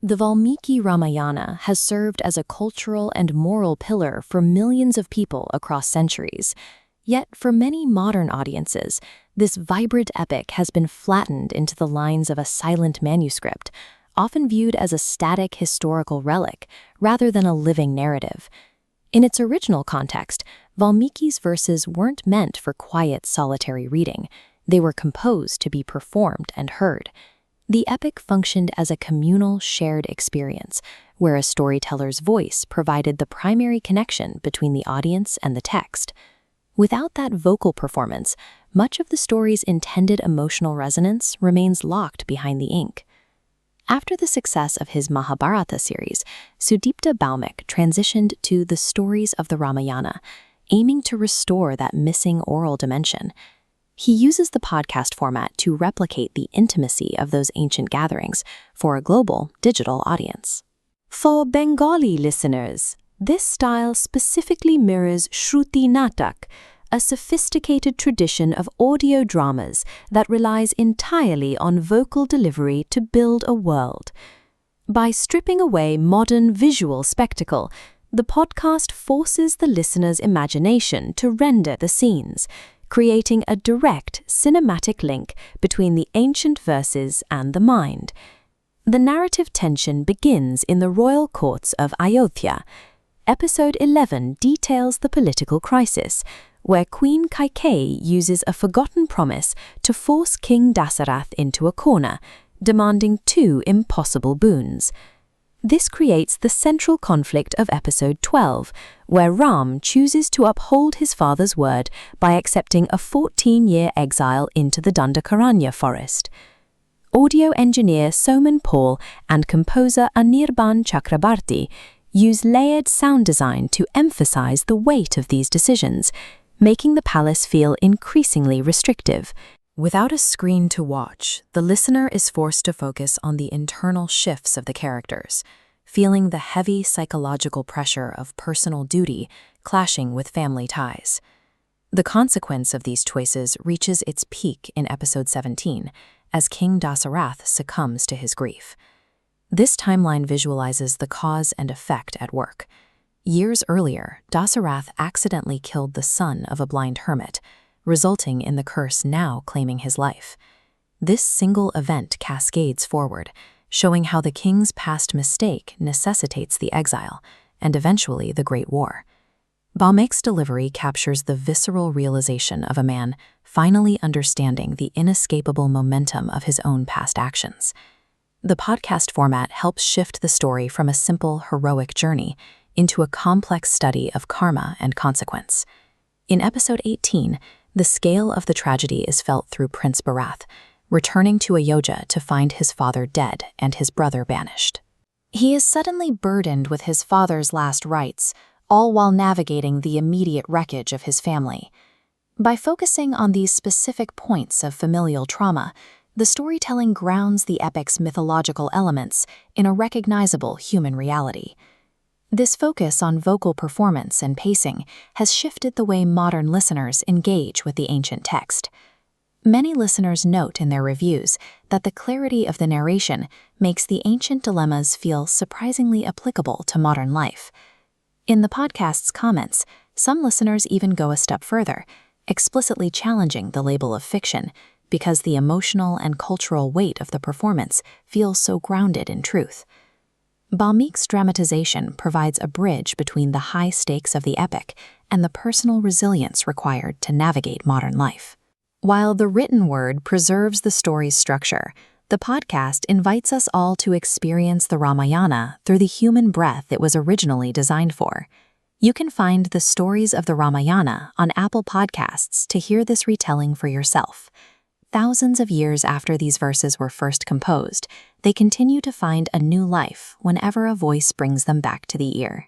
The Valmiki Ramayana has served as a cultural and moral pillar for millions of people across centuries. Yet, for many modern audiences, this vibrant epic has been flattened into the lines of a silent manuscript, often viewed as a static historical relic rather than a living narrative. In its original context, Valmiki's verses weren't meant for quiet, solitary reading. They were composed to be performed and heard. The epic functioned as a communal, shared experience, where a storyteller's voice provided the primary connection between the audience and the text. Without that vocal performance, much of the story's intended emotional resonance remains locked behind the ink. After the success of his Mahabharata series, Sudipta Bhaumik transitioned to the Stories of the Ramayana, aiming to restore that missing oral dimension. He uses the podcast format to replicate the intimacy of those ancient gatherings for a global, digital audience. For Bengali listeners, this style specifically mirrors Shruti Natak, a sophisticated tradition of audio dramas that relies entirely on vocal delivery to build a world. By stripping away modern visual spectacle, the podcast forces the listener's imagination to render the scenes, creating a direct cinematic link between the ancient verses and the mind. The narrative tension begins in the royal courts of Ayodhya. Episode 11 details the political crisis, where Queen Kaikeyi uses a forgotten promise to force King Dasarath into a corner, demanding two impossible boons. This creates the central conflict of episode 12, where Ram chooses to uphold his father's word by accepting a 14-year exile into the Dandakaranya forest. Audio engineer Soman Paul and composer Anirban Chakrabarti use layered sound design to emphasize the weight of these decisions, making the palace feel increasingly restrictive. Without a screen to watch, the listener is forced to focus on the internal shifts of the characters, feeling the heavy psychological pressure of personal duty clashing with family ties. The consequence of these choices reaches its peak in episode 17, as King Dasarath succumbs to his grief. This timeline visualizes the cause and effect at work. Years earlier, Dasarath accidentally killed the son of a blind hermit, resulting in the curse now claiming his life. This single event cascades forward, showing how the king's past mistake necessitates the exile, and eventually the Great War. Bhaumik's delivery captures the visceral realization of a man finally understanding the inescapable momentum of his own past actions. The podcast format helps shift the story from a simple, heroic journey into a complex study of karma and consequence. In episode 18, the scale of the tragedy is felt through Prince Bharath, returning to Ayodhya to find his father dead and his brother banished. He is suddenly burdened with his father's last rites, all while navigating the immediate wreckage of his family. By focusing on these specific points of familial trauma, the storytelling grounds the epic's mythological elements in a recognizable human reality. This focus on vocal performance and pacing has shifted the way modern listeners engage with the ancient text. Many listeners note in their reviews that the clarity of the narration makes the ancient dilemmas feel surprisingly applicable to modern life. In the podcast's comments, some listeners even go a step further, explicitly challenging the label of fiction because the emotional and cultural weight of the performance feels so grounded in truth. Bhaumik's dramatization provides a bridge between the high stakes of the epic and the personal resilience required to navigate modern life. While the written word preserves the story's structure, the podcast invites us all to experience the Ramayana through the human breath it was originally designed for. You can find the Stories of the Ramayana on Apple Podcasts to hear this retelling for yourself. Thousands of years after these verses were first composed, they continue to find a new life whenever a voice brings them back to the ear.